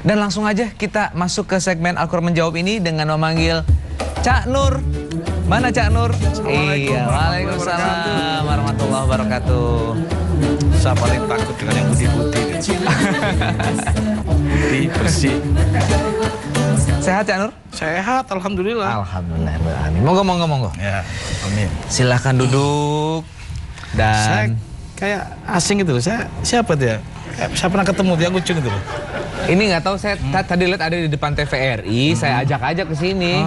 Dan langsung aja kita masuk ke segmen Al-Quran Menjawab ini dengan memanggil Cak Nur. Mana Cak Nur? Iya, waalaikumsalam warahmatullahi wabarakatuh. Saya paling takut dengan yang putih-putih. Putih, bersih. Sehat Cak Nur? Sehat, alhamdulillah. Alhamdulillah, amin. Monggo. Ya, amin. Silahkan duduk. Saya Dan kayak asing gitu loh. Siapa dia? Saya pernah ketemu dia lucu gitu loh. ini nggak tahu, saya tadi lihat ada di depan TVRI, saya ajak ke sini.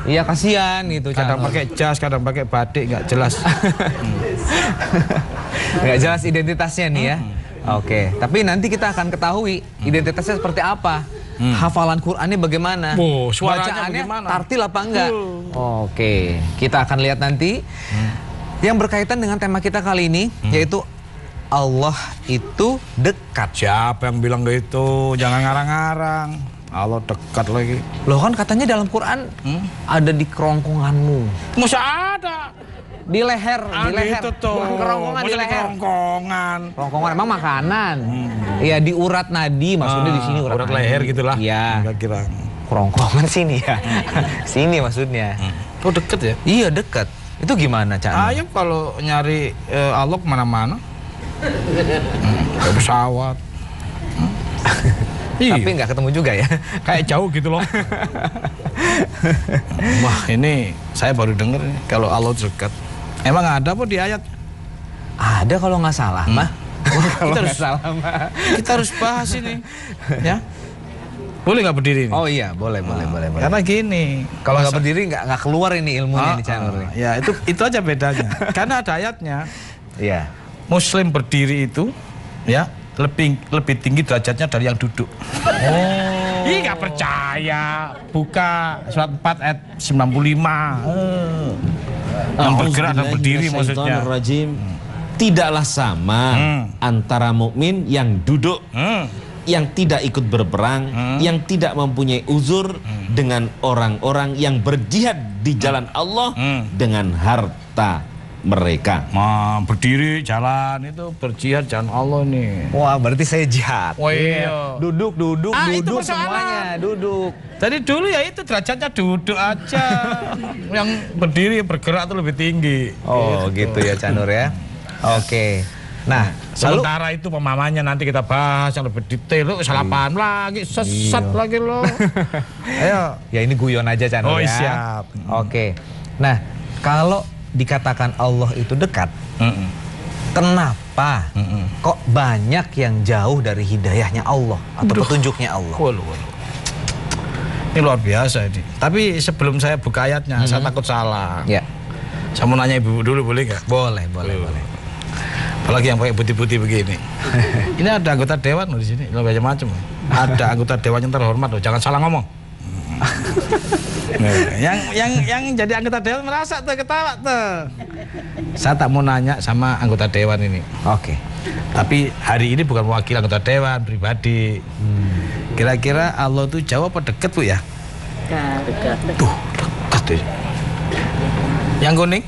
Iya, kasihan gitu. Kadang pakai jas, kadang pakai batik, nggak jelas. Nggak jelas identitasnya nih ya. Oke, tapi nanti kita akan ketahui identitasnya seperti apa. Hafalan Qur'annya bagaimana? Suaranya bacaannya bagaimana? tartil apa enggak? Oke, kita akan lihat nanti. Yang berkaitan dengan tema kita kali ini, yaitu Allah itu dekat. Siapa yang bilang gitu? Jangan ngarang-ngarang. Allah dekat lagi. Loh, kan katanya dalam Quran ada di kerongkonganmu. Masa ada? Di leher, di leher. Itu tuh. Bukan kerongkongan, di leher. Kerongkongan. Kerongkongan emang makanan. Iya, di urat nadi, maksudnya di sini urat nadi. leher gitulah. Iya. Kira. Kerongkongan sini ya. Sini maksudnya. Oh, deket ya? Iya, dekat. Itu gimana, Cak? Ayo kalau nyari Allah kemana-mana. Kayak pesawat. Tapi nggak ketemu juga ya. Kayak jauh gitu loh. Wah, ini saya baru dengar kalau Allah dekat. Emang ada apa di ayat? Ada kalau nggak salah, mah. Kita harus bahas ini, ya. Boleh nggak berdiri? Oh iya, boleh. Karena gini, kalau nggak berdiri nggak keluar ini ilmunya nih, Cak Nur. Ya itu aja bedanya. Karena ada ayatnya. Iya. Muslim berdiri itu, ya lebih tinggi derajatnya dari yang duduk. Oh. Ih, nggak percaya. Buka surat 4 ayat 95. Yang bergerak dan berdiri maksudnya. Tidaklah sama antara mukmin yang duduk, yang tidak ikut berperang, yang tidak mempunyai uzur dengan orang-orang yang berjihad di jalan Allah dengan harta mereka. Berdiri jalan itu berjihad jalan Allah nih. Wah, berarti saya jihad. Oh iya. Duduk, itu semuanya, duduk. Jadi dulu ya itu derajatnya duduk aja. Yang berdiri bergerak tuh lebih tinggi. Oh, gitu ya, Cak Nur ya. Oke. Nah, sementara itu pemahamannya nanti kita bahas yang lebih detail. Lu salah paham lagi, sesat lagi lo. Ayo. Ya ini guyon aja, Cak Nur ya. Siap. Oke. Nah, kalau dikatakan Allah itu dekat, kenapa kok banyak yang jauh dari hidayahnya Allah atau petunjuknya Allah? Ini luar biasa ini. Tapi sebelum saya buka ayatnya, saya takut salah. Ya. Saya mau nanya ibu dulu, boleh nggak? Boleh. Apalagi yang pakai putih-putih begini. Ini ada anggota dewan loh di sini, loh macam-macam. Ada anggota dewan yang terhormat loh, jangan salah ngomong. Yang jadi anggota dewan merasa tuh ketawa tuh. Saya tak mau nanya sama anggota dewan ini. Oke. Tapi hari ini bukan mewakili anggota dewan pribadi. Kira-kira Allah tuh jauh apa deket Bu ya? Dekat. Tuh, dekat. Yang kuning?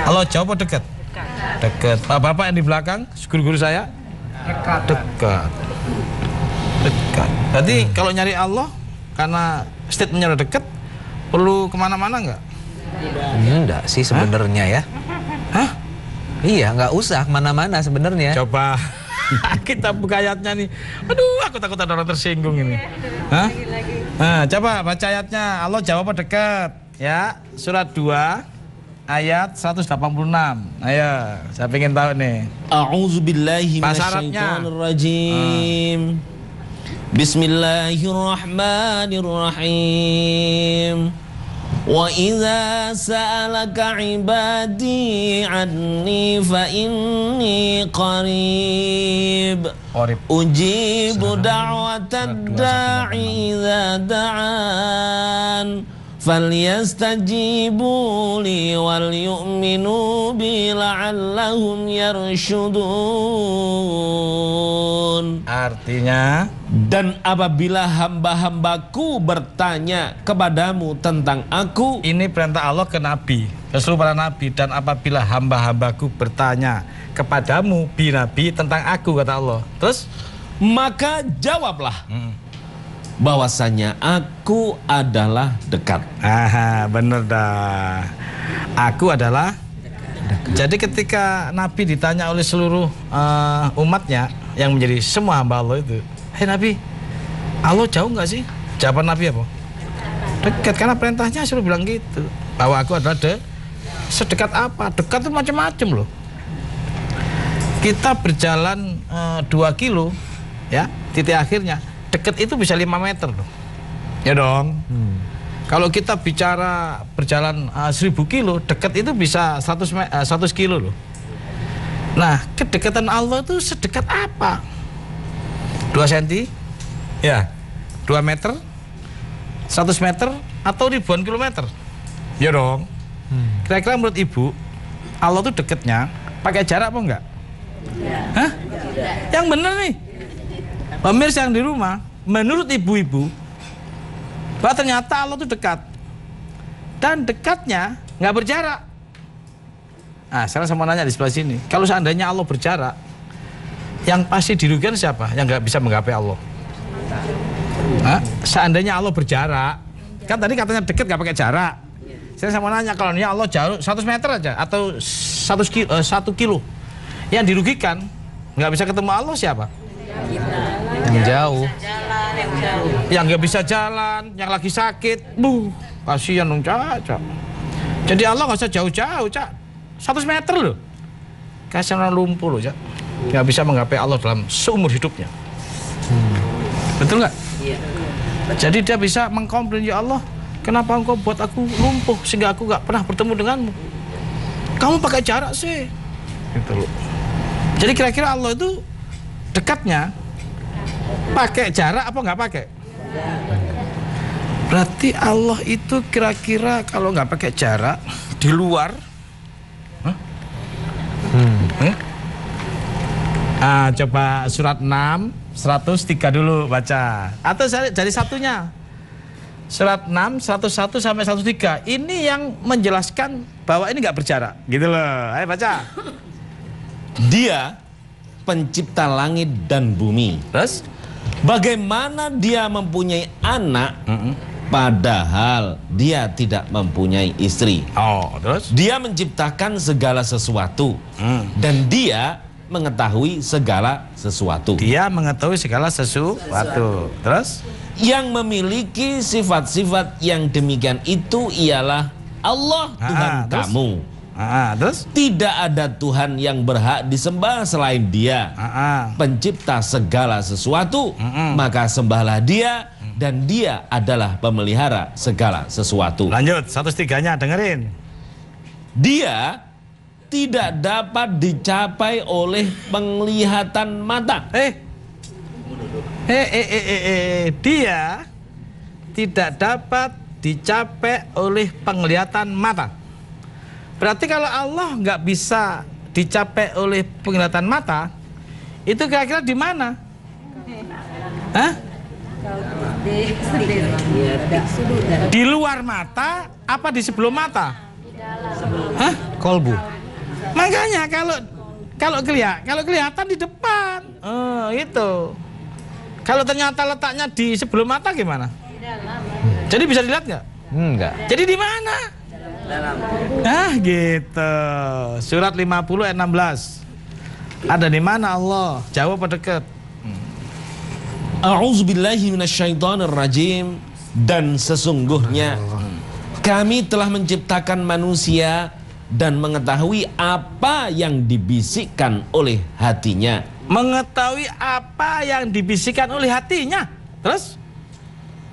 Allah jauh apa dekat? Dekat. Bapak-bapak yang di belakang, guru-guru saya? Dekat. Berarti kalau nyari Allah, karena statementnya udah deket, perlu kemana-mana nggak? Enggak sih sebenarnya ya. Hah? Iya, nggak usah kemana-mana sebenarnya. Coba kita buka ayatnya nih. Aduh, aku takut ada orang tersinggung ini. Hah? Nah, coba baca ayatnya. Allah jawab apa dekat? Ya, surat 2 ayat 186. Ayo, saya pengen tahu nih. A'udzubillahi minasyaitonirrajim. Bismillahirrahmanirrahim. Wa idza sa'alaka 'ibadi 'anni fa inni qarib. Ujibu da'watad da'i idza da'an. Falyastajibu li wal yu'minu bi la'allahum yarshudun. Artinya, dan apabila hamba-hambaku bertanya kepadamu tentang aku, ini perintah Allah ke Nabi, ke seluruh para Nabi. Dan apabila hamba-hambaku bertanya kepadamu, bi Nabi, tentang aku, kata Allah. Terus? maka jawablah. bahwasanya aku adalah dekat. Aha, bener dah. Aku adalah Jadi ketika Nabi ditanya oleh seluruh umatnya yang menjadi semua hamba Allah itu, "Hei Nabi, Allah jauh nggak sih?" Jawaban Nabi apa? Dekat, karena perintahnya suruh bilang gitu. Bahwa aku adalah sedekat apa? Dekat itu macam-macam loh. Kita berjalan 2 kilo, ya, titik akhirnya dekat itu bisa 5 meter loh. Ya dong. Kalau kita bicara berjalan 1000 kilo, dekat itu bisa 100 kilo loh. Nah, kedekatan Allah itu sedekat apa? 2 cm? Ya. 2 meter? 100 meter? Atau ribuan kilometer? Ya dong. Kira-kira menurut Ibu, Allah itu dekatnya pakai jarak apa enggak? Hah? Yang bener nih. Pemirsa yang di rumah, menurut ibu-ibu, bahwa ternyata Allah itu dekat. Dan dekatnya nggak berjarak. Nah, sekarang saya mau nanya di sebelah sini. Kalau seandainya Allah berjarak, yang pasti dirugikan siapa? Yang nggak bisa menggapai Allah. Hah? Seandainya Allah berjarak, kan tadi katanya dekat nggak pakai jarak. Saya mau nanya, kalau ini Allah jauh 100 meter aja atau 1 kilo, yang dirugikan nggak bisa ketemu Allah siapa? Yang jauh. Yang nggak bisa jalan, yang lagi sakit, kasihan dong, Cak. Jadi Allah nggak usah jauh-jauh, Cak. 100 meter loh. Kasihan orang lumpuh loh, Cak. Nggak bisa menggapai Allah dalam seumur hidupnya. Betul nggak? Iya. Jadi dia bisa mengkomplain, ya Allah, kenapa engkau buat aku lumpuh sehingga aku nggak pernah bertemu denganmu? Kamu pakai jarak sih. Gitu loh. Jadi kira-kira Allah itu dekatnya pakai jarak apa nggak pakai? Berarti Allah itu kira-kira kalau nggak pakai jarak di luar, coba surat 6 103 dulu baca, atau dari satunya surat 6 101 sampai 103 ini yang menjelaskan bahwa ini nggak berjarak, gitu loh. Ayo baca. Dia pencipta langit dan bumi. Terus Bagaimana dia mempunyai anak padahal dia tidak mempunyai istri? Terus Dia menciptakan segala sesuatu dan dia mengetahui segala sesuatu. dia mengetahui segala sesuatu. Terus Yang memiliki sifat-sifat yang demikian itu ialah Allah Tuhan terus? kamu. Terus Tidak ada Tuhan yang berhak disembah selain Dia, pencipta segala sesuatu. Maka sembahlah Dia, dan Dia adalah pemelihara segala sesuatu. lanjut 103-nya dengerin. Dia tidak dapat dicapai oleh penglihatan mata. Dia tidak dapat dicapai oleh penglihatan mata. Berarti kalau Allah nggak bisa dicapai oleh penglihatan mata, itu kira-kira di mana? Hah? Di luar mata apa di sebelum mata? Hah? Kolbu. Makanya kalau kelihatan di depan, itu. Kalau ternyata letaknya di sebelum mata gimana? Jadi bisa dilihat nggak? Enggak. Jadi di mana? Gitu. Surat 50 ayat 16. Ada di mana Allah? Jauh apa dekat? A'udzubillahi minasyaitonirrajim. Dan sesungguhnya kami telah menciptakan manusia dan mengetahui apa yang dibisikkan oleh hatinya. Mengetahui apa yang dibisikkan oleh hatinya. Terus?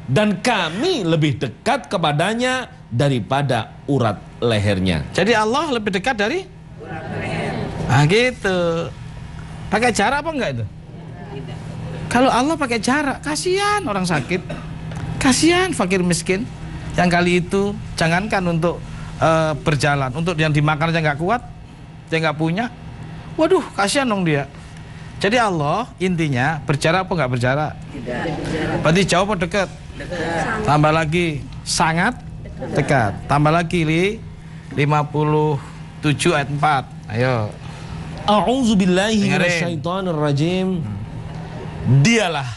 Dan kami lebih dekat kepadanya daripada urat lehernya. Jadi Allah lebih dekat dari urat leher. Gitu. Pakai jarak apa enggak itu? Kalau Allah pakai jarak, kasihan orang sakit, kasihan fakir miskin. Yang kali itu jangankan untuk berjalan, untuk yang dimakan aja nggak kuat, dia nggak punya. Waduh, kasihan dong dia. Jadi Allah intinya berjarak apa nggak berjarak? Tidak. Berarti jauh apa dekat? Dekat. Tambah lagi sangat dekat. Tambah lagi 57 ayat 4. Ayo. A'udzubillahi minasyaitonirrajim. Dialah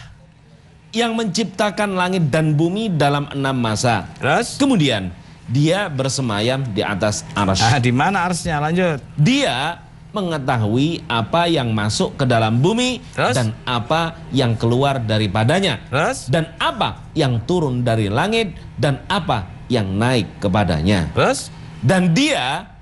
yang menciptakan langit dan bumi dalam 6 masa. Terus? Kemudian dia bersemayam di atas arsy. Di mana arsy-nya? Lanjut. Dia mengetahui apa yang masuk ke dalam bumi. Terus? Dan apa yang keluar daripadanya. Terus? Dan apa yang turun dari langit dan apa yang naik kepadanya. Terus? Dan dia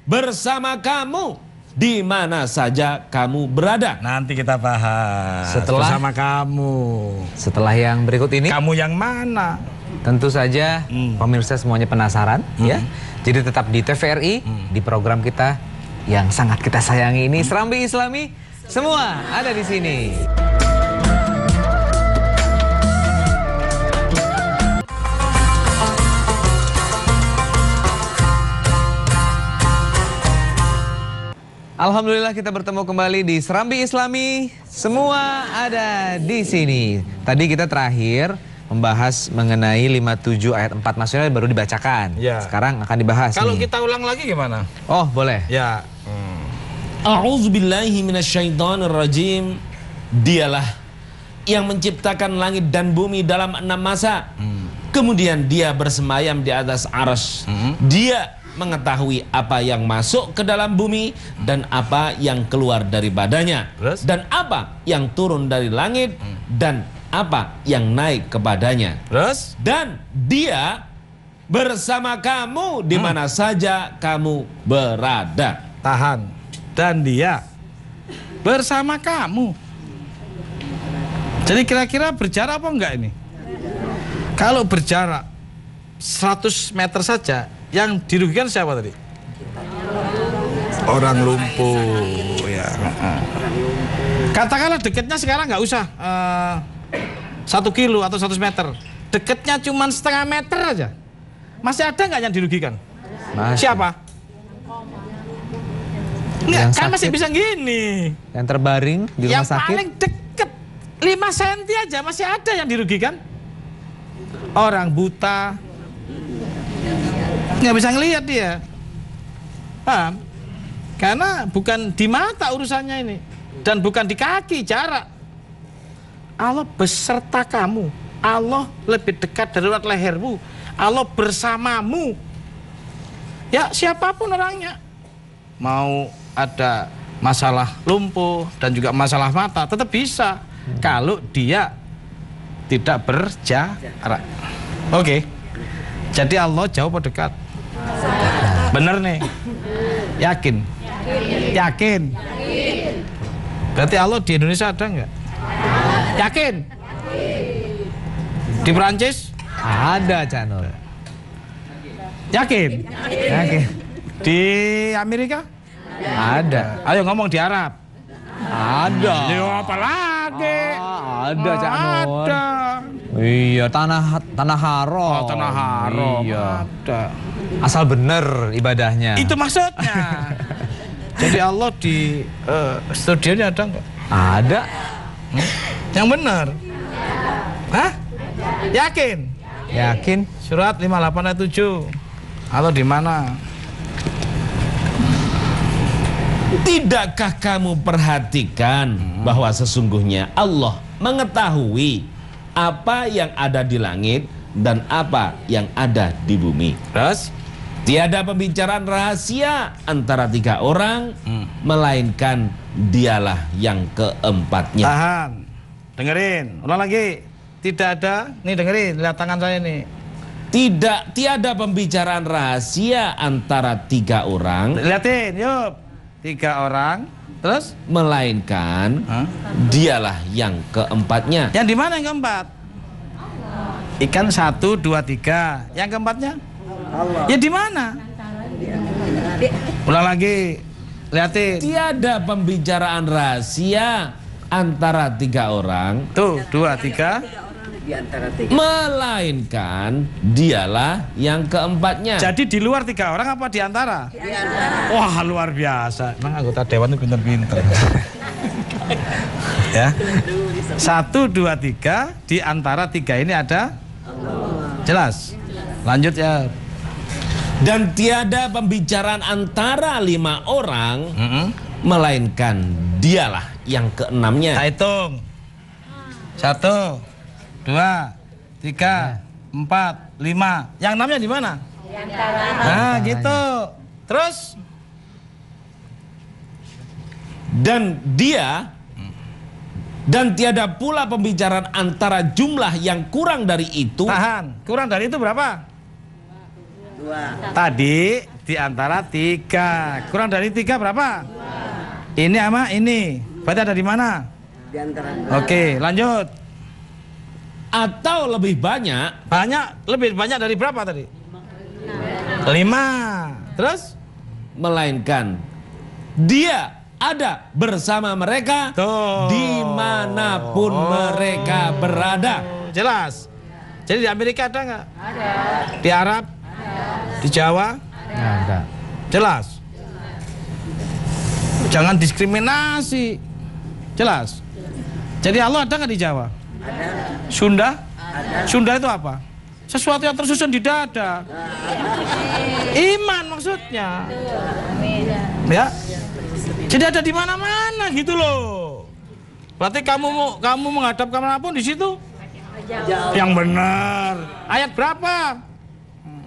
bersama kamu di mana saja kamu berada. Nanti kita bahas bersama kamu. Setelah yang berikut ini, Kamu yang mana? tentu saja pemirsa semuanya penasaran ya. Jadi tetap di TVRI di program kita yang sangat kita sayangi ini, Serambi Islami, semua ada di sini. Alhamdulillah kita bertemu kembali di Serambi Islami, semua ada di sini. Tadi kita terakhir membahas mengenai 57 ayat 4, maksudnya baru dibacakan. Ya. Sekarang akan dibahas. Kalau nih. kita ulang lagi gimana? Oh, boleh. Ya. A'udzubillahi minasyaitonirrajim. Dialah yang menciptakan langit dan bumi dalam 6 masa. Kemudian dia bersemayam di atas arsy. Dia mengetahui apa yang masuk ke dalam bumi dan apa yang keluar daripadanya. Terus? Dan apa yang turun dari langit dan apa yang naik kepadanya. Terus? Dan dia bersama kamu di mana saja kamu berada. Tahan. Dan dia bersama kamu. Jadi kira-kira berjarak apa enggak ini? Kalau berjarak 100 meter saja, yang dirugikan siapa tadi? Orang lumpuh ya. Katakanlah dekatnya sekarang nggak usah 1 kilo atau 100 meter. Dekatnya cuma setengah meter aja. Masih ada nggak yang dirugikan? Masih. Siapa? Enggak, Yang kan masih sakit. bisa gini. Yang terbaring di rumah Yang sakit. paling deket 5 cm aja masih ada yang dirugikan. Orang buta nggak bisa ngelihat dia. Paham? Karena bukan di mata urusannya ini. Dan bukan di kaki, jarak. Allah beserta kamu. Allah lebih dekat dari lehermu. Allah bersamamu. Ya siapapun orangnya. Mau ada masalah lumpuh dan juga masalah mata tetap bisa. Kalau dia tidak berjarak. Oke. Jadi Allah jauh atau dekat? Bener nih. Yakin? Yakin. Berarti Allah di Indonesia ada nggak? Yakin? Di Perancis? Ada, Cak Nur. Yakin? Yakin. Di Amerika? Ada. Ayo ngomong di Arab. Ada. Ya apa lagi? Ada, Cak Nur. Ada. Iya, tanah haram. Oh, tanah haram. Iya. Ada. Asal bener ibadahnya. Itu maksudnya. Jadi Allah di studionya ada nggak? Ada. Yang benar. Hah? Yakin? Yakin? Surat 58 ayat 7. Atau di mana? Tidakkah kamu perhatikan bahwa sesungguhnya Allah mengetahui apa yang ada di langit dan apa yang ada di bumi. Terus? Tiada pembicaraan rahasia antara 3 orang, melainkan dialah yang keempatnya. Tahan. Dengerin. Ulang lagi. Tidak ada. Nih dengerin. Lihat tangan saya nih. Tiada pembicaraan rahasia antara 3 orang, Lihatin. Yuk. 3 orang. Terus? melainkan dialah yang keempatnya. Yang di mana yang keempat? Ikan 1, 2, 3. Yang keempatnya? Allah. Ya di mana? Ulang lagi. Lihatin. Tiada pembicaraan rahasia antara 3 orang, Tuh, 2, 3. melainkan dialah yang keempatnya. Jadi di luar 3 orang apa di antara? Wah, luar biasa. Emang anggota dewan itu pinter-pinter. Ya. 1, 2, 3. Di antara 3 ini ada? Jelas. Lanjut ya. Dan tiada pembicaraan antara 5 orang, melainkan dialah yang keenamnya. Kita hitung. 1, 2, 3, 4, 5. Yang 6-nya di mana? Nah, gitu. Terus Dan dia dan tiada pula pembicaraan antara jumlah yang kurang dari itu. tahan. Kurang dari itu berapa? 2. Tadi di antara 3. Kurang dari 3 berapa? 2. Ini sama ini. Berarti ada di mana? Di antara. Oke, lanjut. Atau lebih banyak. Lebih banyak dari berapa tadi? 5. Terus? Melainkan dia ada bersama mereka Tuh. dimanapun mereka berada. Jelas. Jadi di Amerika ada nggak? Ada. Di Arab? Ada. Di Jawa? Ada. Jelas. Jangan diskriminasi. Jelas. Jadi Allah ada nggak di Jawa? Ada. Sunda? Ada. Sunda itu apa? Sesuatu yang tersusun di dada. Iman maksudnya. Ya. Jadi ada di mana-mana gitu loh. Berarti kamu menghadap kemanapun di situ yang benar. Ayat berapa?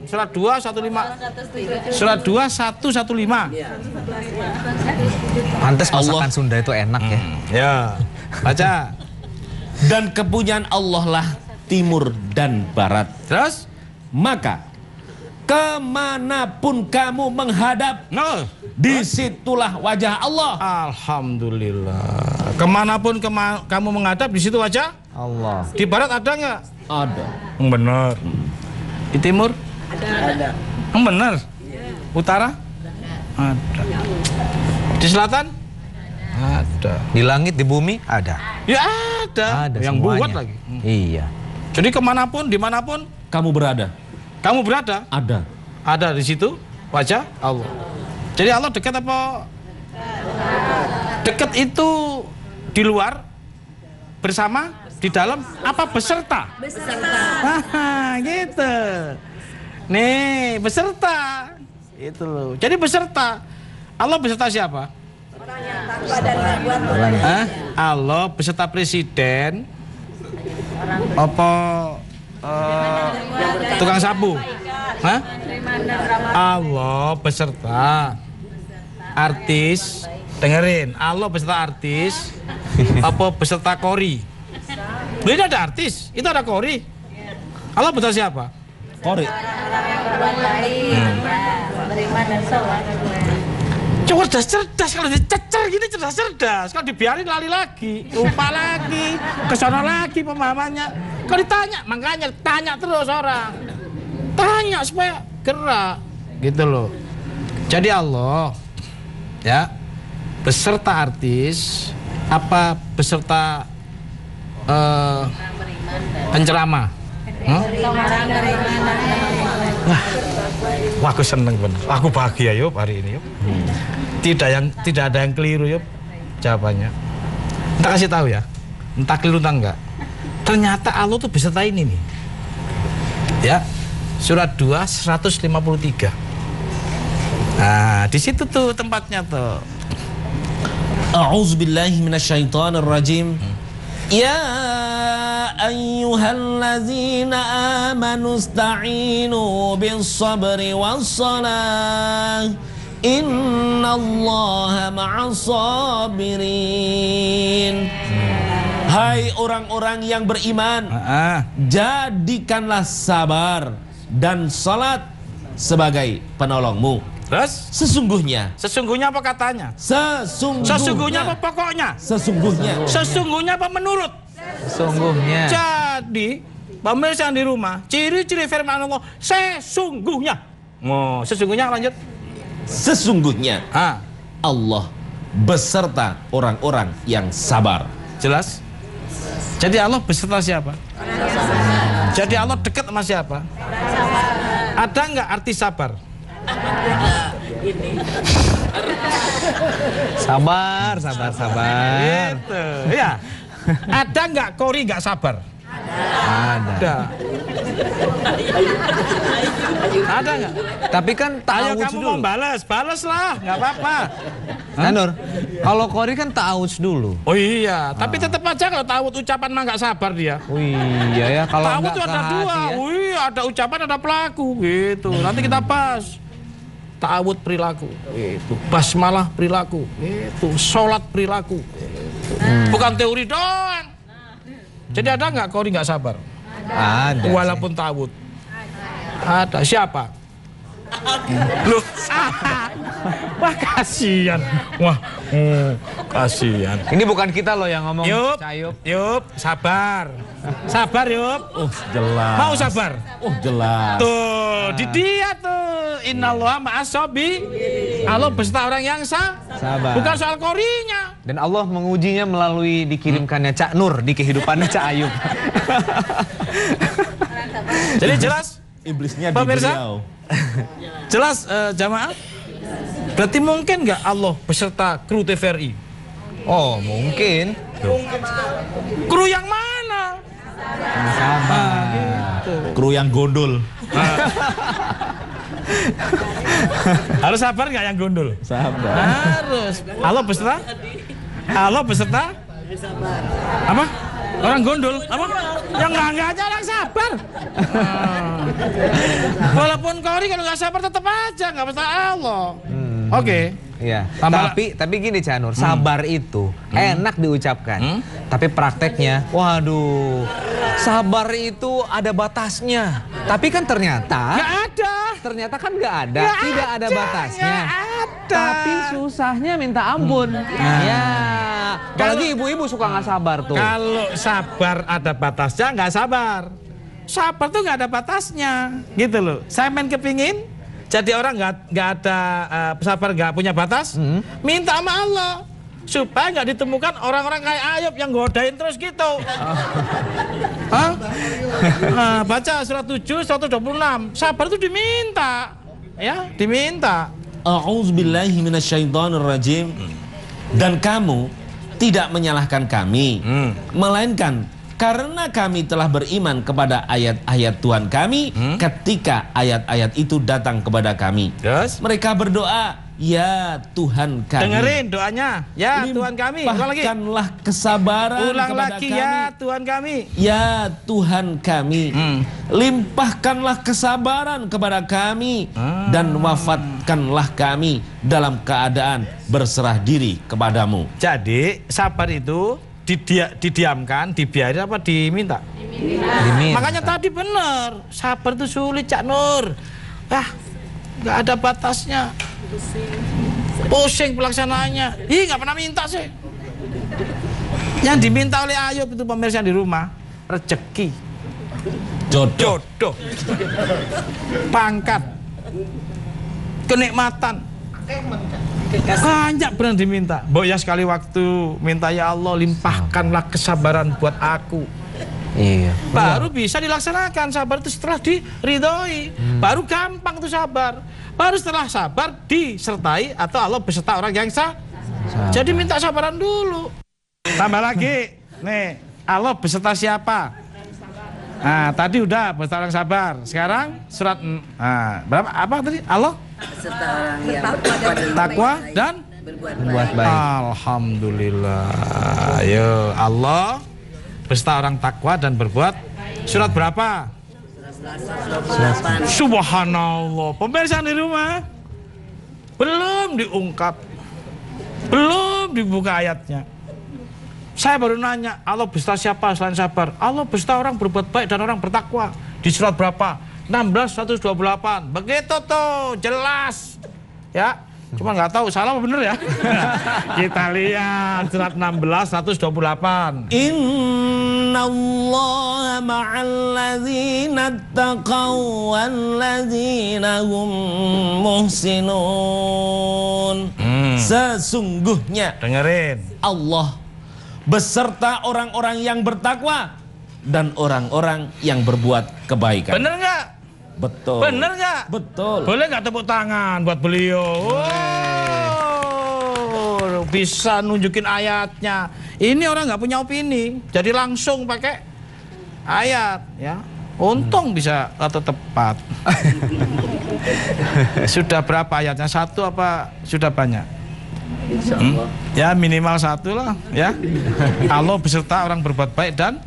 Surat 2 15. Surat 2 115. Pantes masakan Sunda itu enak ya. Ya. Baca. Dan kepunyaan Allah lah timur dan barat. Terus? Maka kemanapun kamu menghadap, No. disitulah wajah Allah. Alhamdulillah. Kemanapun kamu menghadap di situ wajah Allah. Di barat ada nggak? Ada. Benar. Di timur? Ada. Benar. Utara? Ada. Di selatan? Ada. Di langit, di bumi ada. Ya ada. Ada Yang semuanya. buat lagi. Iya. Jadi kemanapun, dimanapun Kamu berada. kamu berada, Ada. ada di situ wajah Allah. Jadi Allah dekat apa? Dekat itu di luar, bersama, di dalam, apa beserta? Beserta. Gitu. Nih, beserta. Itu loh. Jadi beserta. Allah beserta siapa? Hah? Allah beserta presiden. Apa tukang sapu? Hah? Allah beserta artis. Dengerin, Allah beserta artis. Apa beserta kori? Ini ada artis, itu ada kori. Allah beserta siapa? Kori. Cerdas kalau dicecer gini cerdas. Kalau dibiarin lali lagi, lupa lagi, kesana lagi pemahamannya. Kalau ditanya, makanya tanya terus orang. Tanya supaya gerak, gitu loh. Jadi Allah, ya, beserta artis, apa beserta penceramah? Wah, aku seneng bener. Aku bahagia yuk hari ini yuk. Tidak ada yang keliru yuk jawabannya. Entah kasih tahu ya. Entah keliru entah enggak. Ternyata Allah tuh beserta ini nih. Ya. Surat 2 153. Nah, di situ tuh tempatnya tuh. A'udzubillahi minasyaitonirrajim. Ya ayyuhallazina amanu ista'inu bis-sabri was-salah. Innallaha ma'as-sabirin. Hai orang-orang yang beriman, jadikanlah sabar dan salat sebagai penolongmu. Terus? Sesungguhnya Sesungguhnya apa katanya? Sesungguhnya apa pokoknya? Sesungguhnya apa menurut? Sesungguhnya. Jadi, pemirsa yang di rumah, ciri-ciri firman Allah, sesungguhnya. Oh, sesungguhnya lanjut. Sesungguhnya Allah beserta orang-orang yang sabar. Jelas? Jadi Allah beserta siapa? Jadi Allah dekat sama siapa? Ada nggak arti sabar? Sabar. Gitu. Ya. Ada nggak kori nggak sabar? Ada. Ada nggak? Tapi kan Ayo ta'awudz kamu dulu. mau balas lah, nggak apa-apa. Nah, Nur, kalau Qori kan ta'awudz dulu. Oh iya, tapi tetap aja kalau ta'awudz ucapan mah nggak sabar dia. Oh iya ya, kalau Ta'awudz nggak itu ke ada dua, hati ya. wih ada ucapan ada pelaku gitu. Nanti kita pas. Ta'awudz perilaku, itu. Basmalah perilaku, itu. Sholat perilaku, itu. Bukan teori doang. Jadi ada nggak Qori nggak sabar? Ada. Walaupun ta'awudz. Ada siapa? Loh, wah kasihan, wah, kasihan. Ini bukan kita loh yang ngomong, Yup, Cayup. Yup, sabar, sabar Yup. Jelas. Mau sabar? Jelas. Tuh, di dia tuh. Innallaha ma'as-sabi. Allah beserta orang yang Sabar. bukan soal Qorinya. Dan Allah mengujinya melalui dikirimkannya Cak Nur di kehidupannya Cak Ayub. Jadi jelas, Iblisnya di Pemirsa? beliau. jelas jamaah. Berarti mungkin nggak Allah beserta kru TVRI? Oh, mungkin. Kru yang mana? Sabar. Kru yang gondol. Harus sabar nggak yang gondol? Sabar. Harus. Allah beserta? Allah beserta? Apa? Orang gondol? Apa? Yang nggak aja orang sabar. Walaupun Qori kalau nggak sabar tetap aja nggak beserta Allah. Oke. Iya. Tambah- Tapi gini Cak Nur, sabar itu enak diucapkan. Tapi prakteknya, waduh. Sabar itu ada batasnya. Tapi kan ternyata Nggak ada. Ternyata kan nggak ada, Nggak tidak ada batasnya. nggak ada. Tapi susahnya minta ampun. Ya. Apalagi ibu-ibu suka nggak sabar tuh. Kalau sabar ada batasnya nggak sabar. Sabar tuh nggak ada batasnya, gitu loh. Saya main kepingin jadi orang nggak ada sabar nggak punya batas, minta sama Allah supaya nggak ditemukan orang-orang kayak Ayub yang godain terus gitu. Hah? Baca surat 7, 126. Sabar itu diminta, ya diminta. A'udzubillahi minasyaitonirrajim. Dan kamu tidak menyalahkan kami, melainkan karena kami telah beriman kepada ayat-ayat Tuhan kami ketika ayat-ayat itu datang kepada kami. Terus? Mereka berdoa, ya Tuhan kami. Dengerin doanya, ya Tuhan kami. Ulang lagi. Limpahkanlah kesabaran Ulang kepada lagi kami. ya Tuhan kami. Ya Tuhan kami, limpahkanlah kesabaran kepada kami dan wafatkanlah kami dalam keadaan berserah diri kepadamu. Jadi sabar itu didiamkan, dibiarin apa diminta? Diminta. Makanya tadi bener, sabar itu sulit Cak Nur. Nggak ada batasnya. Pusing pelaksanaannya. Ih, nggak pernah minta sih. Yang diminta oleh Ayub itu pemirsa di rumah, rezeki, Jodoh. jodoh, pangkat, kenikmatan. Banyak benar diminta. Mbok ya sekali waktu minta, ya Allah limpahkanlah kesabaran buat aku. Iya. Baru bisa dilaksanakan. Sabar itu setelah diridhoi. Baru gampang tuh sabar. Baru setelah sabar disertai atau Allah beserta orang yang sah. Jadi minta sabaran dulu. Tambah lagi. Nih, Allah beserta siapa? Nah, tadi udah beserta orang sabar. Sekarang surat berapa? Apa tadi? Allah Serta orang yang bertakwa dan takwa dan Membuat baik. alhamdulillah. Ayo, Allah beserta orang takwa dan berbuat. Surat berapa? Subhanallah. Pemirsa di rumah belum diungkap, belum dibuka ayatnya. Saya baru nanya, Allah beserta siapa selain sabar? Allah beserta orang berbuat baik dan orang bertakwa. Di surat berapa? 16, 128. Begitu tuh, jelas. Ya, cuma nggak tahu salah apa bener ya. Kita lihat surat 16, 128. Innallaha ma'alladzina taqaw walladzina hum muhsinun. Sesungguhnya Dengerin. Allah beserta orang-orang yang bertakwa dan orang-orang yang berbuat kebaikan. Bener nggak? Betul. Bener nggak? Betul. Boleh nggak tepuk tangan buat beliau? Oh, bisa nunjukin ayatnya. Ini orang nggak punya opini, jadi langsung pakai ayat ya. Untung bisa atau tepat. Sudah berapa ayatnya? Satu apa sudah banyak? Ya minimal satu lah ya. Allah beserta orang berbuat baik dan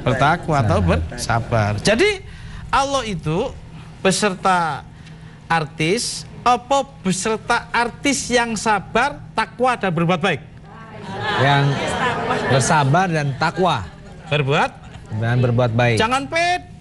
bertakwa atau bersabar. Jadi Allah itu beserta artis apa beserta artis yang sabar, takwa dan berbuat baik? Yang bersabar dan takwa. Berbuat baik. Jangan pede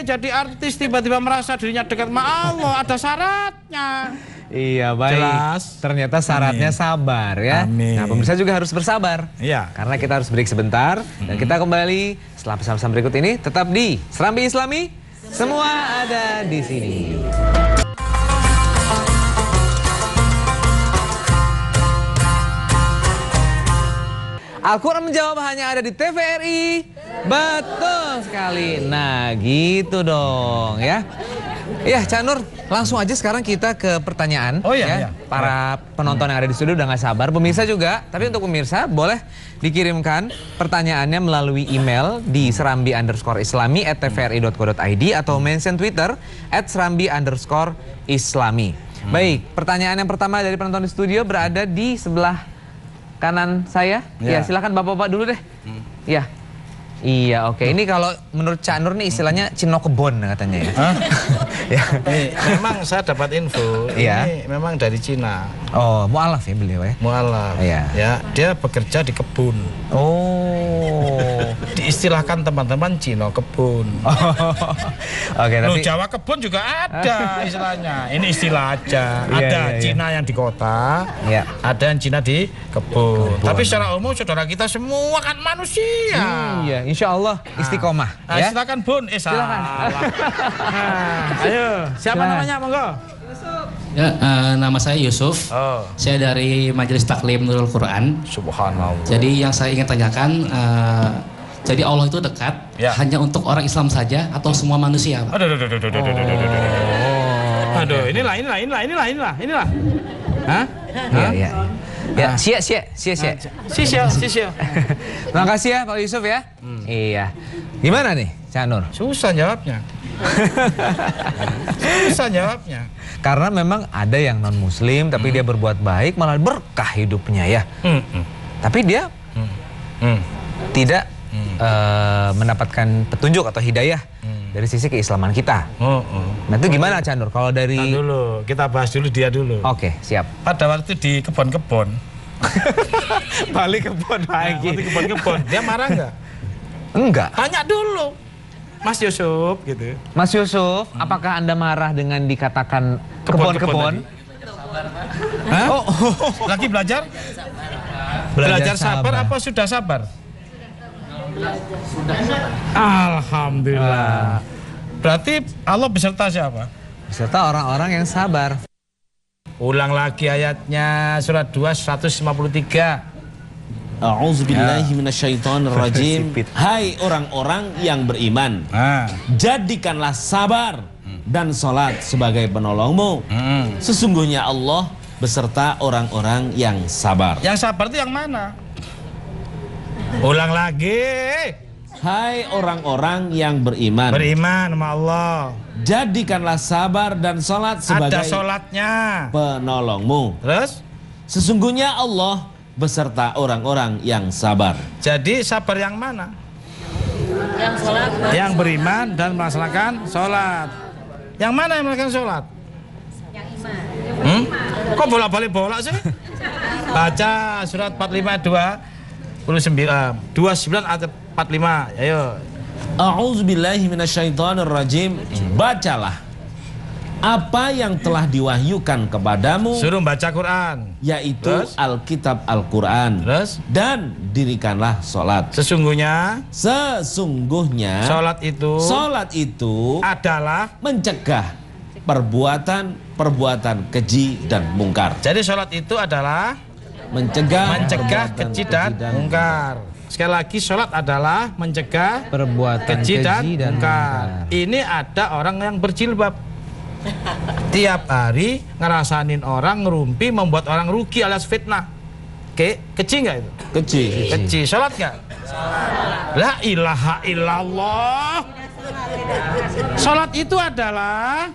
jadi artis tiba-tiba merasa dirinya dekat sama Allah, ada syaratnya. Iya, baik. Jelas. Ternyata syaratnya sabar ya. Amin. Nah, pemirsa juga harus bersabar. Iya. Karena kita harus break sebentar dan kita kembali setelah pesan-pesan berikut ini tetap di Serambi Islami. Semua ada di sini. Al-Quran menjawab hanya ada di TVRI. Betul sekali. Nah gitu dong ya. Ya Cak Nur, langsung aja sekarang kita ke pertanyaan. Oh iya, ya. iya. Para penonton yang ada di studio udah gak sabar. Pemirsa juga, tapi untuk pemirsa boleh dikirimkan pertanyaannya melalui email di serambi_islami@tvri.co.id atau mention Twitter @serambi_islami. Baik, pertanyaan yang pertama dari penonton di studio berada di sebelah kanan saya. Ya, silakan bapak-bapak dulu deh. Ya. Iya, oke. Ini kalau menurut Cak Nur nih istilahnya Cino Kebon katanya ya. Ya. Memang saya dapat info, ini memang dari Cina. Oh, mualaf ya beliau ya? Mualaf. Iya. Ya, dia bekerja di kebun. Oh. Diistilahkan teman-teman Cino Kebun. Oke, Loh, tapi Jawa Kebun juga ada istilahnya. Ini istilah aja. Ada Cina yang di kota, ada yang Cina di kebun. Tapi secara umum saudara kita semua kan manusia. Iya, insya Allah istiqomah. Ya? Silakan Bun. Silakan. Ayo, siapa namanya? Monggo. Ya, nama saya Yusuf. Saya dari Majelis Taklim Nurul Quran. Subhanallah. Jadi yang saya ingin tanyakan, jadi Allah itu dekat hanya untuk orang Islam saja atau semua manusia, Pak? Aduh, inilah. Hah? Iya. Ya, sia. Terima kasih ya Pak Yusuf ya. Iya. Gimana nih, Cak Nur? Susah jawabnya. Karena memang ada yang non muslim tapi dia berbuat baik malah berkah hidupnya ya. Tapi dia tidak mendapatkan petunjuk atau hidayah dari sisi keislaman kita. Nah itu gimana Cak Nur? Kalau dari dulu, kita bahas dulu dia dulu. Oke, siap. Pada waktu di kebun-kebun. Balik kebun lagi. Waktu kebun-kebun, dia marah nggak? Enggak. Tanya dulu, Mas Yusuf gitu. Mas Yusuf, apakah Anda marah dengan dikatakan kebun-kebun? Oh, lagi belajar? Belajar sabar apa sudah sabar? Alhamdulillah. Berarti Allah beserta siapa? Beserta orang-orang yang sabar. Ulang lagi ayatnya, surat 2 153. A'udzubillahi minasyaitonirrajim. Hai orang-orang yang beriman, jadikanlah sabar dan sholat sebagai penolongmu. Sesungguhnya Allah beserta orang-orang yang sabar. Yang sabar itu yang mana? Ulang lagi. Hai orang-orang yang beriman, beriman sama Allah, jadikanlah sabar dan sholat sebagai ada sholatnya penolongmu. Terus? Sesungguhnya Allah beserta orang-orang yang sabar. Jadi sabar yang mana? Yang sholat. Yang beriman dan melaksanakan sholat. Yang mana yang melaksanakan sholat? Yang iman. Kok bolak-balik bolak sih? Baca surat 45 29 ayat 45. Ayo. A'udzubillahi minasyaitonirrajim. Bacalah apa yang telah diwahyukan kepadamu, suruh baca Quran, yaitu Alkitab Al-Quran. Dan dirikanlah sholat. Sesungguhnya sholat itu adalah mencegah perbuatan keji dan mungkar. Jadi sholat itu adalah mencegah keji dan mungkar. Sekali lagi, sholat adalah mencegah perbuatan keji dan mungkar. Ini ada orang yang berjilbab, tiap hari ngerasanin orang ngerumpi, membuat orang rugi alias fitnah. Keji nggak itu? Keji. Keji. Sholat nggak? La ilaha illallah. Sholat itu adalah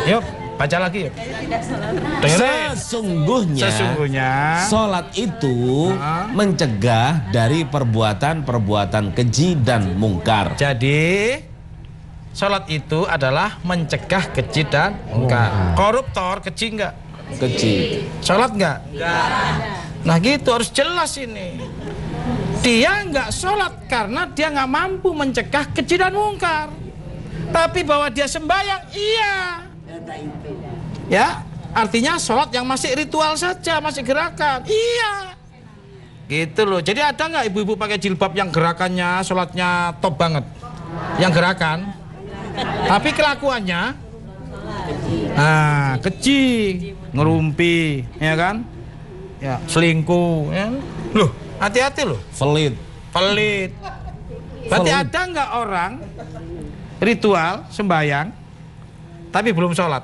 Yuk, baca lagi yuk. Dengerin. Sesungguhnya sholat itu mencegah dari perbuatan-perbuatan keji dan mungkar. Jadi sholat itu adalah mencegah keji dan mungkar. Koruptor keji nggak? Keji. Sholat nggak? Nah gitu harus jelas ini. Dia nggak sholat karena dia nggak mampu mencegah keji dan mungkar. Tapi bahwa dia sembahyang, iya. Ya, artinya sholat yang masih ritual saja, masih gerakan, iya. Gitu loh. Jadi ada nggak ibu-ibu pakai jilbab yang gerakannya, sholatnya top banget, yang gerakan, tapi kelakuannya, keji, ngerumpi, ya kan? Ya, selingkuh, ya. Loh, hati-hati loh. Pelit. Berarti ada nggak orang ritual sembahyang tapi belum sholat?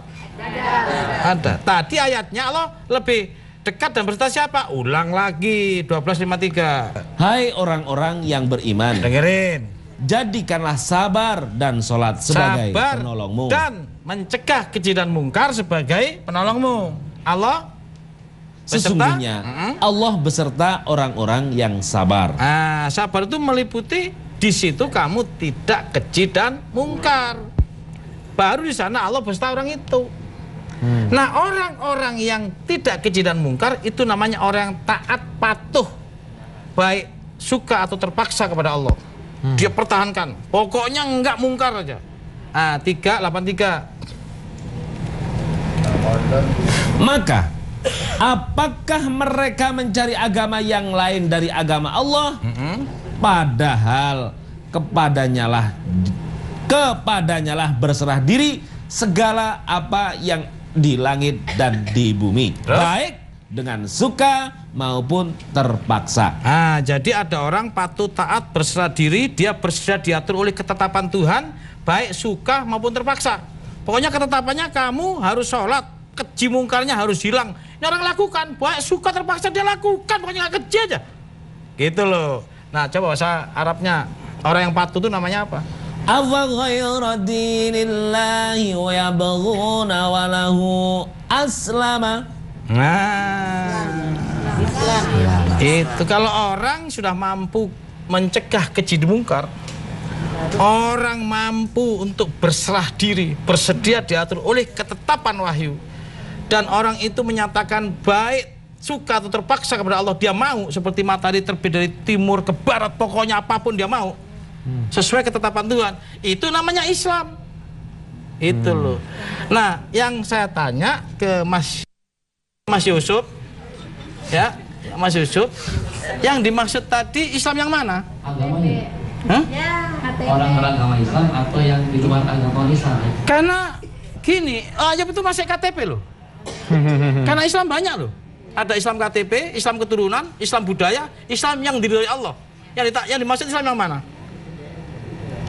Ada. Tadi ayatnya Allah lebih dekat dan berserta siapa? Ulang lagi 12:53. Hai orang-orang yang beriman, Dengerin. jadikanlah sabar dan sholat sebagai Sabar penolongmu dan mencegah keji dan mungkar sebagai penolongmu. Allah sesungguhnya Allah beserta orang-orang yang sabar. Sabar itu meliputi di situ kamu tidak keji dan mungkar. Baru di sana Allah beserta orang itu. Nah, orang-orang yang tidak keji dan mungkar itu namanya orang yang taat patuh, baik suka atau terpaksa kepada Allah. Dia pertahankan, pokoknya enggak mungkar aja. 383. Maka apakah mereka mencari agama yang lain dari agama Allah? Padahal kepadanyalah berserah diri segala apa yang di langit dan di bumi, baik dengan suka maupun terpaksa. Jadi ada orang patuh taat berserah diri, dia bersedia diatur oleh ketetapan Tuhan, baik suka maupun terpaksa. Pokoknya ketetapannya kamu harus sholat, keji mungkarnya harus hilang. Ini orang lakukan, baik suka terpaksa dia lakukan, pokoknya nggak keji aja. Gitu loh. Nah, coba bahasa Arabnya orang yang patuh itu namanya apa? Afa ghayra dinillahi wa yabghuna wa lahu aslama. Itu kalau orang sudah mampu mencegah keji dan mungkar, orang mampu untuk berserah diri, bersedia diatur oleh ketetapan wahyu, dan orang itu menyatakan baik suka atau terpaksa kepada Allah, dia mau seperti matahari terbit dari timur ke barat, pokoknya apapun dia mau sesuai ketetapan Tuhan, itu namanya Islam. Itu loh. Nah, yang saya tanya ke Mas Yusuf, ya, Mas Yusuf, yang dimaksud tadi Islam yang mana? Agamanya. Orang-orang agama Islam atau yang di luar agama Islam? Karena gini, aja itu masih KTP loh. Karena Islam banyak loh. Ada Islam KTP, Islam keturunan, Islam budaya, Islam yang diridhoi Allah. Yang dimaksud Islam yang mana?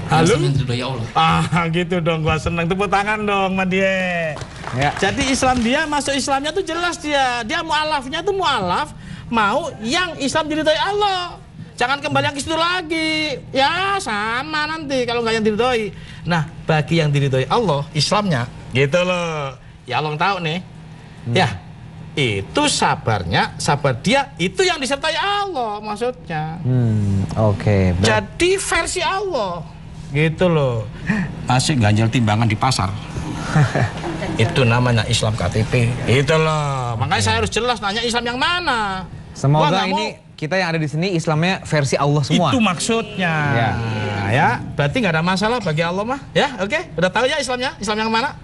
Halo? Islam yang diridhoi Allah. Gitu dong, gua seneng, tepuk tangan dong sama dia. Ya. Jadi Islam dia masuk Islamnya tuh jelas dia mualafnya tuh mualaf mau yang Islam diridhoi Allah. Jangan kembali yang ke situ lagi. Ya sama nanti kalau nggak yang diridhoi. Nah, bagi yang diridhoi Allah, Islamnya gitu loh. Ya Allah tahu nih. Ya. Itu sabar dia itu yang disertai Allah maksudnya. Oke. Jadi versi Allah. Gitu loh. Masih ganjel timbangan di pasar. Itu namanya Islam KTP. Itu loh. Makanya saya harus jelas nanya Islam yang mana. Semoga ini kita yang ada di sini Islamnya versi Allah semua. Itu maksudnya. Ya, berarti nggak ada masalah bagi Allah mah. Ya, oke. Udah tahu ya Islamnya? Islam yang mana?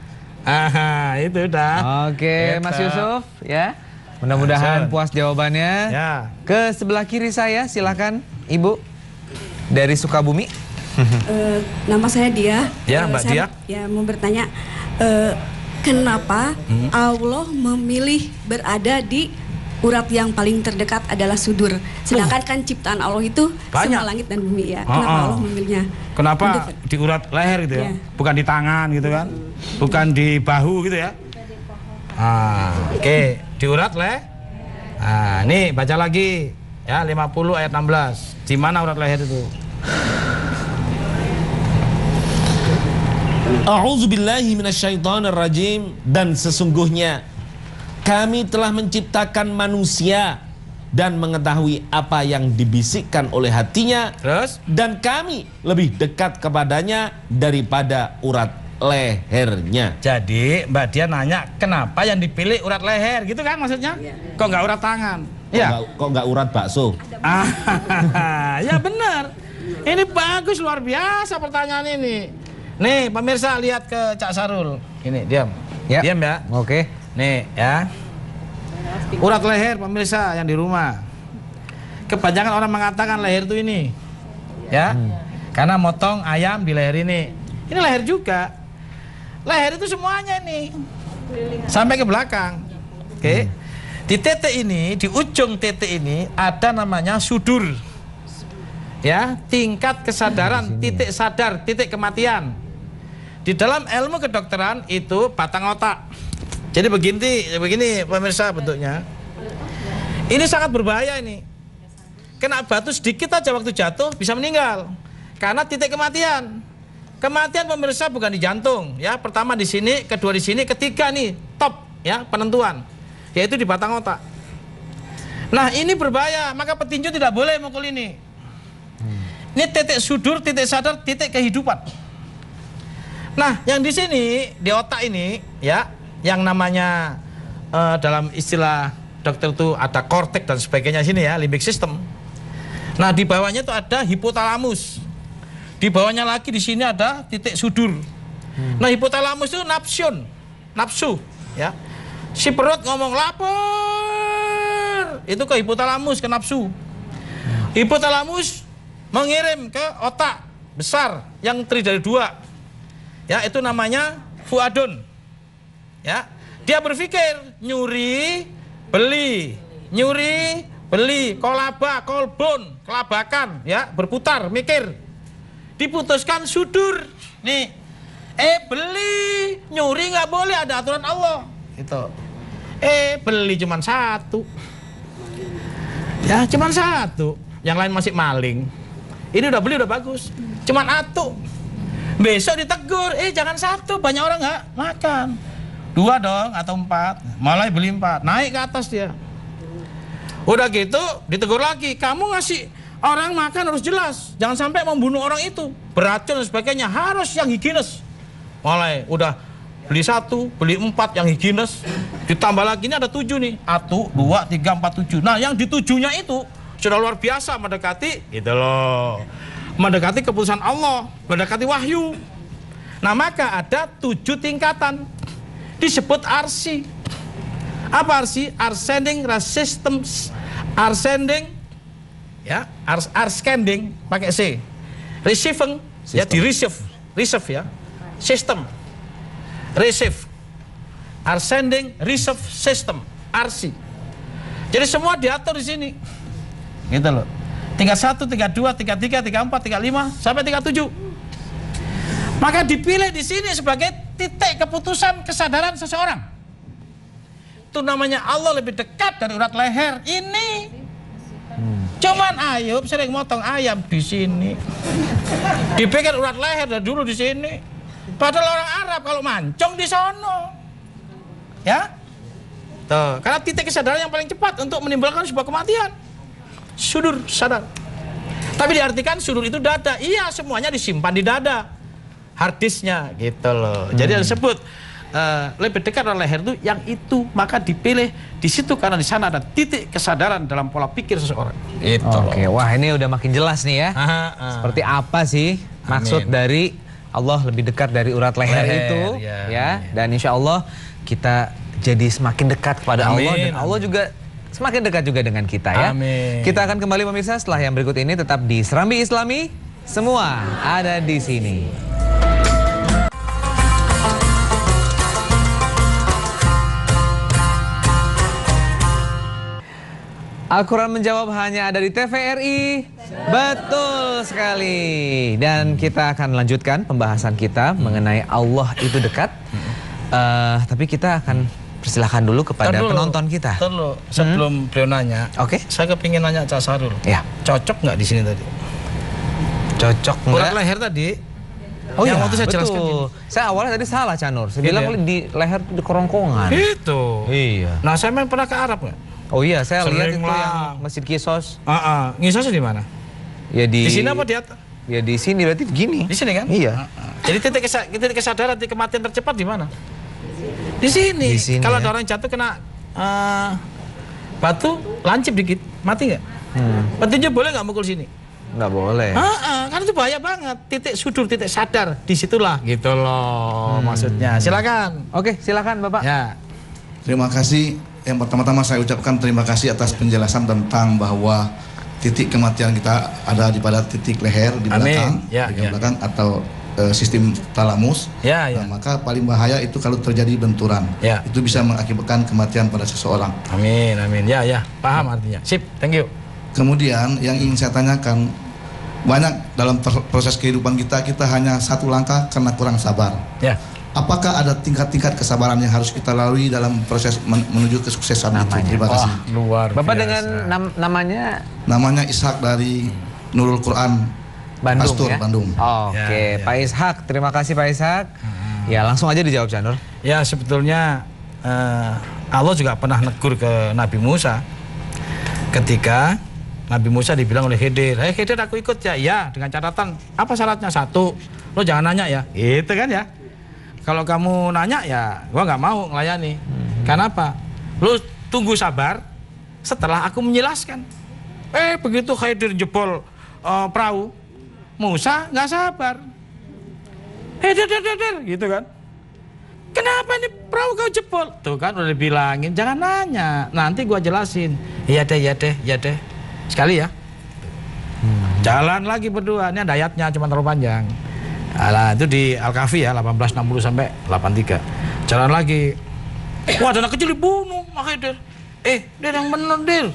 Itu udah. Oke, Mas Yusuf, ya. Mudah-mudahan puas jawabannya. Ya. Ke sebelah kiri saya, silakan Ibu dari Sukabumi. Nama saya Dia. Ya, Mbak Dia. Ya, mau bertanya, kenapa Allah memilih berada di urat yang paling terdekat adalah sudur, sedangkan kan ciptaan Allah itu semua langit dan bumi ya. Kenapa Allah memilihnya? Kenapa di urat leher gitu ya? Bukan di tangan gitu kan? Bukan di bahu gitu ya? Oke, diurat leher. Nah, nih baca lagi ya 50 ayat 16. Di mana urat leher itu? A'udzubillahi minasyaitonirrajim. Dan sesungguhnya kami telah menciptakan manusia dan mengetahui apa yang dibisikkan oleh hatinya. Terus? Dan kami lebih dekat kepadanya daripada urat lehernya. Jadi Mbak Dia nanya kenapa yang dipilih urat leher gitu kan maksudnya? Kok nggak urat tangan? Kok nggak urat bakso? Ya benar. Ini bagus, luar biasa pertanyaan ini. Nih pemirsa lihat ke Cak Sarul. Ini diam. Ya. Diam ya. Oke. Nih ya. Urat leher pemirsa yang di rumah. Kebanyakan orang mengatakan leher itu ini. Ya. Karena motong ayam di leher ini. Ini leher juga. Leher itu semuanya ini. Sampai ke belakang. Oke. Di titik ini, di ujung titik ini ada namanya sudur. Ya, tingkat kesadaran, titik sadar, titik kematian. Di dalam ilmu kedokteran itu batang otak. Jadi begini pemirsa bentuknya. Ini sangat berbahaya ini. Kena batu sedikit aja waktu jatuh bisa meninggal. Karena titik kematian. Kematian pemirsa bukan di jantung, ya. Pertama di sini, kedua di sini, ketiga nih top, ya penentuan, yaitu di batang otak. Nah ini berbahaya, maka petinju tidak boleh mukul ini. Ini titik sudur, titik sadar, titik kehidupan. Nah yang di sini di otak ini, ya, yang namanya dalam istilah dokter itu ada korteks dan sebagainya sini ya, limbic system. Nah di bawahnya itu ada hipotalamus. Di bawahnya lagi di sini ada titik sudur. Nah hipotalamus itu nafsu, ya. Si perut ngomong lapar, itu ke hipotalamus, ke nafsu. Hipotalamus mengirim ke otak besar yang terdiri dari dua, ya, itu namanya fuadon, ya. Dia berpikir nyuri, beli, kolaba, kolbon, kelabakan, ya, berputar, mikir. Diputuskan sudur nih, beli, nyuri nggak boleh, ada aturan Allah itu. Beli cuman satu, ya, cuman satu, yang lain masih maling. Ini udah beli udah bagus, cuman satu. Besok ditegur, jangan satu, banyak orang nggak makan, 2 dong atau 4, malah beli 4, naik ke atas dia. Udah gitu ditegur lagi, kamu ngasih orang makan harus jelas, jangan sampai membunuh orang itu, beracun dan sebagainya, harus yang higienis. Mulai udah beli 1, beli 4 yang higienis, ditambah lagi ini ada 7 nih, 1, 2, 3, 4, 7. Nah yang di 7-nya itu sudah luar biasa mendekati, gitu loh, mendekati keputusan Allah, mendekati wahyu. Nah maka ada 7 tingkatan, disebut arsi. Apa arsi? Ascending systems, ascending, ya, ascending pakai C, receiving, ya, di receive ya, sistem, receive, ascending receive system, RC. Jadi semua diatur di sini, gitu loh. Tingkat 1, tingkat 2, tingkat 3, tingkat 4, tingkat 5 sampai tingkat 7. Maka dipilih di sini sebagai titik keputusan kesadaran seseorang. Itu namanya Allah lebih dekat dari urat leher ini. Cuman Ayub sering motong ayam di sini. Dipikir urat leher dari dulu di sini. Padahal orang Arab kalau mancung di sono. Ya? Tuh, karena titik kesadaran yang paling cepat untuk menimbulkan sebuah kematian. Sudur, sadar. Tapi diartikan sudur itu dada. Iya, semuanya disimpan di dada. Harddisknya gitu loh. Jadi disebut lebih dekat dengan leher itu yang itu, maka dipilih di situ karena di sana ada titik kesadaran dalam pola pikir seseorang. Itu. Oke, wah ini udah makin jelas nih ya. Seperti apa sih maksud dari Allah lebih dekat dari urat leher itu, ya. Dan insya Allah kita jadi semakin dekat kepada Allah dan Allah juga semakin dekat juga dengan kita ya. Amin. Kita akan kembali pemirsa setelah yang berikut ini, tetap di Serambi Islami, semua ada di sini. Al-Quran menjawab hanya ada di TVRI. Betul sekali. Dan kita akan lanjutkan pembahasan kita mengenai Allah itu dekat. Tapi kita akan persilahkan dulu kepada penonton kita. Sebelum beliau nanya, saya kepingin nanya Cak Sarul. Ya. Cocok nggak di sini tadi? Cocok nggak? Urat leher tadi. Oh yang iya, waktu saya jelaskan betul. Saya awalnya tadi salah, Canur. Saya bilang di leher di kerongkongan. Itu. Iya. Nah, saya memang pernah ke Arab nggak? Oh iya, saya lihat Sering itu lah. yang Masjid Kisos. Ngisosnya di mana? Ya di sini apa di atas? Ya di sini, berarti gini. Di sini kan? Iya. Jadi titik kesadaran, titik kematian tercepat di mana? Di sini. Kalau ada orang jatuh kena batu, lancip dikit, mati nggak? Petinju boleh nggak mukul sini? Nggak boleh. Karena itu bahaya banget. Titik sudur, titik sadar, disitulah gitu loh maksudnya. Silakan. Oke, silakan Bapak. Ya. Terima kasih. Yang pertama-tama saya ucapkan terima kasih atas penjelasan tentang bahwa titik kematian kita ada di pada titik leher di belakang, belakang atau sistem talamus. Nah, maka paling bahaya itu kalau terjadi benturan. Itu bisa mengakibatkan kematian pada seseorang. Amin, amin. Ya, paham artinya. Sip, thank you. Kemudian yang ingin saya tanyakan, banyak dalam proses kehidupan kita hanya satu langkah karena kurang sabar. Ya. Apakah ada tingkat-tingkat kesabaran yang harus kita lalui dalam proses menuju kesuksesan itu? Terima kasih. Luar Bapak biasa. dengan namanya? Namanya Ishak dari Nurul Quran Bandung, Astur, ya? Bandung. Oke, Pak Ishak, terima kasih Pak Ishak. Ya, langsung aja dijawab, Canur. Ya, sebetulnya Allah juga pernah negur ke Nabi Musa ketika Nabi Musa dibilang oleh Khidir, Khidir aku ikut ya. Ya, dengan catatan apa syaratnya? 1, lo jangan nanya ya. Gitu kan ya. Kalau kamu nanya ya, gua nggak mau ngelayani. Karena apa? Lo tunggu sabar setelah aku menjelaskan. Begitu Khidir jebol perahu, Musa nggak sabar. Gitu kan. Kenapa ini perahu kau jebol? Tuh kan udah dibilangin, jangan nanya. Nanti gua jelasin. Iya deh. Sekali ya. Jalan lagi berdua. Ini ada ayatnya cuma terlalu panjang. Nah, itu di Al-Kahfi ya 1860 sampai 83. Jalan lagi. Wah, ada anak kecil dibunuh, makanya Dir yang bener, Dir.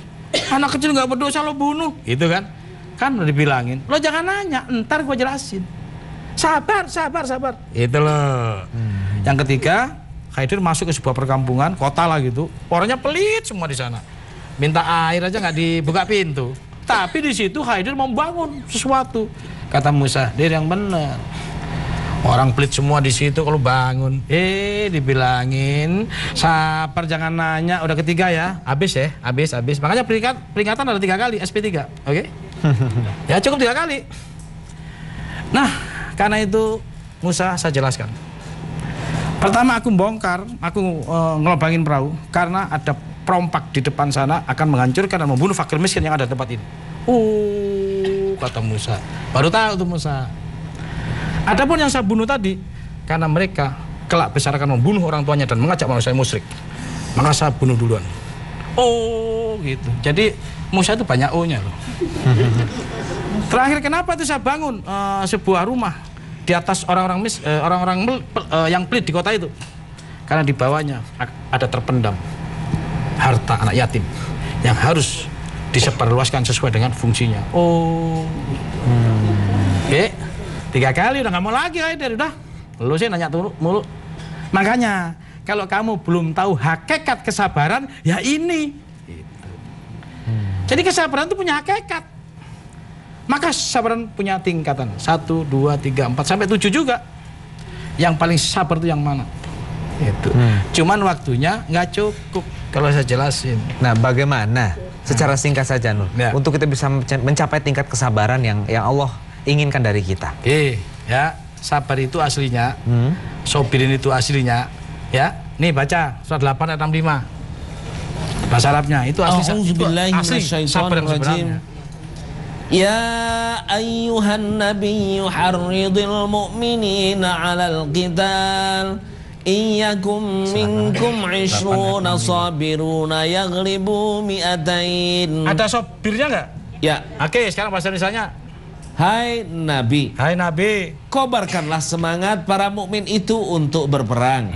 Anak kecil nggak berdosa lo bunuh, gitu kan? Kan udah dibilangin. Lo jangan nanya, ntar gua jelasin. Sabar. Itu loh. Yang ketiga, Khidir masuk ke sebuah perkampungan, kota lah gitu. Orangnya pelit semua di sana. Minta air aja nggak dibuka pintu. Tapi di situ Khidir membangun sesuatu. Kata Musa, Dir yang benar. Orang pelit semua di situ kalau bangun. Dibilangin sabar jangan nanya. Udah ketiga ya, habis. Makanya peringatan ada 3 kali, SP3, oke? Ya cukup 3 kali. Nah, karena itu Musa saya jelaskan. Pertama aku bongkar, aku ngelobangin perahu karena ada perompak di depan sana akan menghancurkan dan membunuh fakir miskin yang ada di tempat ini. Kata Musa. Baru tahu tuh Musa. Adapun yang saya bunuh tadi karena mereka kelak besar akan membunuh orang tuanya dan mengajak manusia musyrik. Maka saya bunuh duluan. Gitu. Jadi Musa itu banyak O-nya loh. Terakhir kenapa itu saya bangun sebuah rumah di atas orang-orang yang pelit di kota itu. Karena di bawahnya ada terpendam harta anak yatim yang harus disebarluaskan sesuai dengan fungsinya. 3 kali udah nggak mau lagi Khidir, udah lu sih nanya mulu. Makanya kalau kamu belum tahu hakikat kesabaran ya ini gitu. Jadi kesabaran itu punya hakikat. Maka kesabaran punya tingkatan 1, 2, 3, 4 sampai 7 juga. Yang paling sabar itu yang mana? Itu. Cuman waktunya nggak cukup kalau saya jelasin. Nah, bagaimana secara singkat saja Nur untuk kita bisa mencapai tingkat kesabaran yang Allah inginkan dari kita? Ya, sabar itu aslinya, sobirin itu aslinya, ya. Nih baca surat 8 ayat 65. Bahasa Arabnya itu asli sabar yang sebenarnya. Ya ayyuhan nabiyyu harridil mu'minina 'alal qital. Iyyakum minkum 'ishruna sabiruna yaghlibu mi'atain. Ada sobirnya enggak? Ya. Oke, sekarang bahasa Indonesianya. Hai Nabi, kobarkanlah semangat para mukmin itu untuk berperang.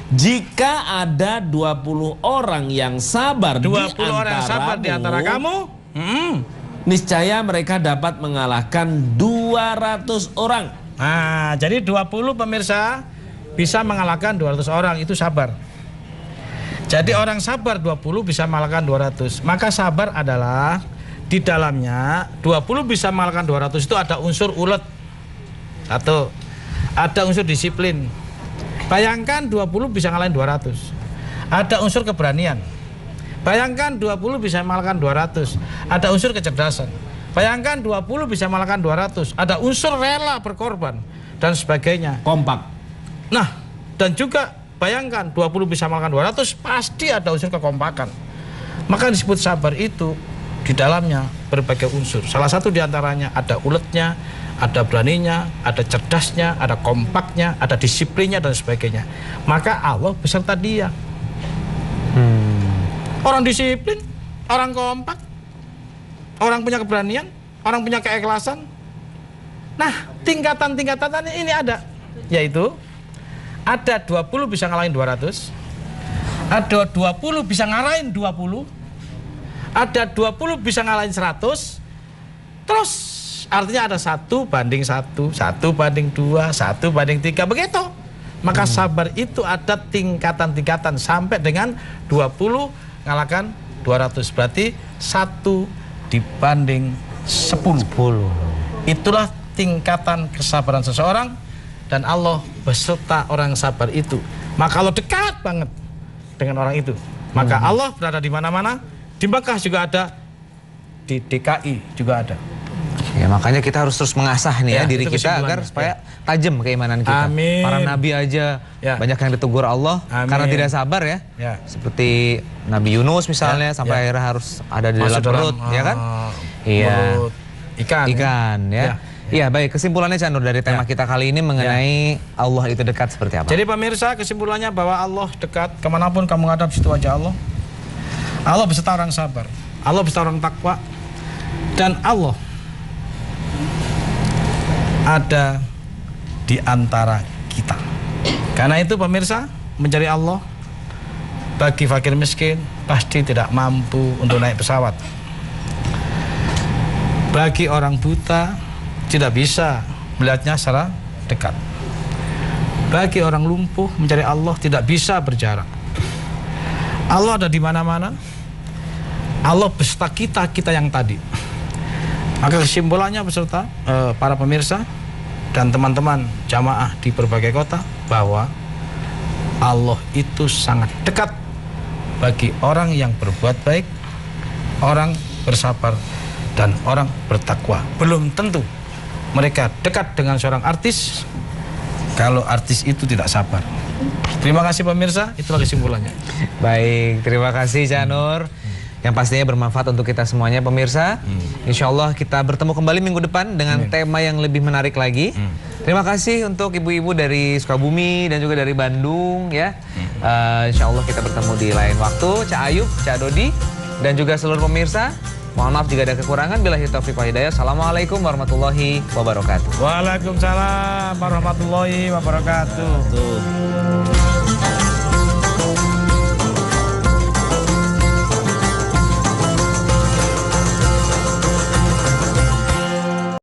Jika ada 20 orang yang sabar 20 orang yang sabar di antara kamu, niscaya mereka dapat mengalahkan 200 orang. Nah, jadi 20 pemirsa bisa mengalahkan 200 orang, itu sabar. Jadi orang sabar 20 bisa mengalahkan 200. Maka sabar adalah di dalamnya 20 bisa mengalahkan 200 itu ada unsur ulet. Satu, ada unsur disiplin. Bayangkan 20 bisa ngalahin 200. Ada unsur keberanian. Bayangkan 20 bisa mengalahkan 200. Ada unsur kecerdasan. Bayangkan 20 bisa mengalahkan 200. Ada unsur rela berkorban dan sebagainya. Kompak. Nah, dan juga bayangkan 20 bisa mengalahkan 200, pasti ada unsur kekompakan. Maka disebut sabar itu di dalamnya berbagai unsur. Salah satu diantaranya ada uletnya, ada beraninya, ada cerdasnya, ada kompaknya, ada disiplinnya dan sebagainya. Maka Allah beserta dia. Orang disiplin, orang kompak, orang punya keberanian, orang punya keikhlasan. Nah, tingkatan-tingkatan ini ada, yaitu ada 20 bisa ngalahin 200, ada 20 bisa ngalahin 20, ada 20 bisa ngalahin 100, terus artinya ada 1 banding 1, 1 banding 2, 1 banding 3, begitu. Maka sabar itu ada tingkatan-tingkatan sampai dengan 20 ngalahkan 200, berarti 1 dibanding 10. Itulah tingkatan kesabaran seseorang, dan Allah beserta orang sabar itu. Maka Allah dekat banget dengan orang itu. Maka Allah berada di mana-mana. Di Makkah juga ada, di DKI juga ada. Ya, makanya kita harus terus mengasah nih ya diri kita agar supaya tajam keimanan kita. Amin. Para nabi aja banyak yang ditegur Allah karena tidak sabar ya. Seperti Nabi Yunus misalnya sampai akhirnya harus ada di dalam perut, ya kan? Iya. Ikan ya. Iya, baik, kesimpulannya Cak Nur dari tema kita kali ini mengenai Allah itu dekat seperti apa? Jadi pemirsa, kesimpulannya bahwa Allah dekat, kemanapun kamu ngadap situ aja Allah. Allah beserta orang sabar, Allah beserta orang takwa, dan Allah ada di antara kita. Karena itu pemirsa, mencari Allah bagi fakir miskin pasti tidak mampu untuk naik pesawat. Bagi orang buta tidak bisa melihatnya secara dekat. Bagi orang lumpuh mencari Allah tidak bisa berjarak. Allah ada di mana-mana. Allah beserta kita yang tadi. Maka kesimpulannya beserta para pemirsa dan teman-teman jamaah di berbagai kota bahwa Allah itu sangat dekat bagi orang yang berbuat baik, orang bersabar, dan orang bertakwa. Belum tentu mereka dekat dengan seorang artis kalau artis itu tidak sabar. Terima kasih pemirsa, itulah kesimpulannya. Baik, terima kasih Cak Nur. Yang pastinya bermanfaat untuk kita semuanya pemirsa. Insya Allah kita bertemu kembali minggu depan dengan tema yang lebih menarik lagi. Terima kasih untuk ibu-ibu dari Sukabumi dan juga dari Bandung ya. Insya Allah kita bertemu di lain waktu. Cak Ayub, Cak Dodi, dan juga seluruh pemirsa. Mohon maaf jika ada kekurangan. Billahi taufiq wal hidayah. Assalamualaikum warahmatullahi wabarakatuh. Waalaikumsalam warahmatullahi wabarakatuh.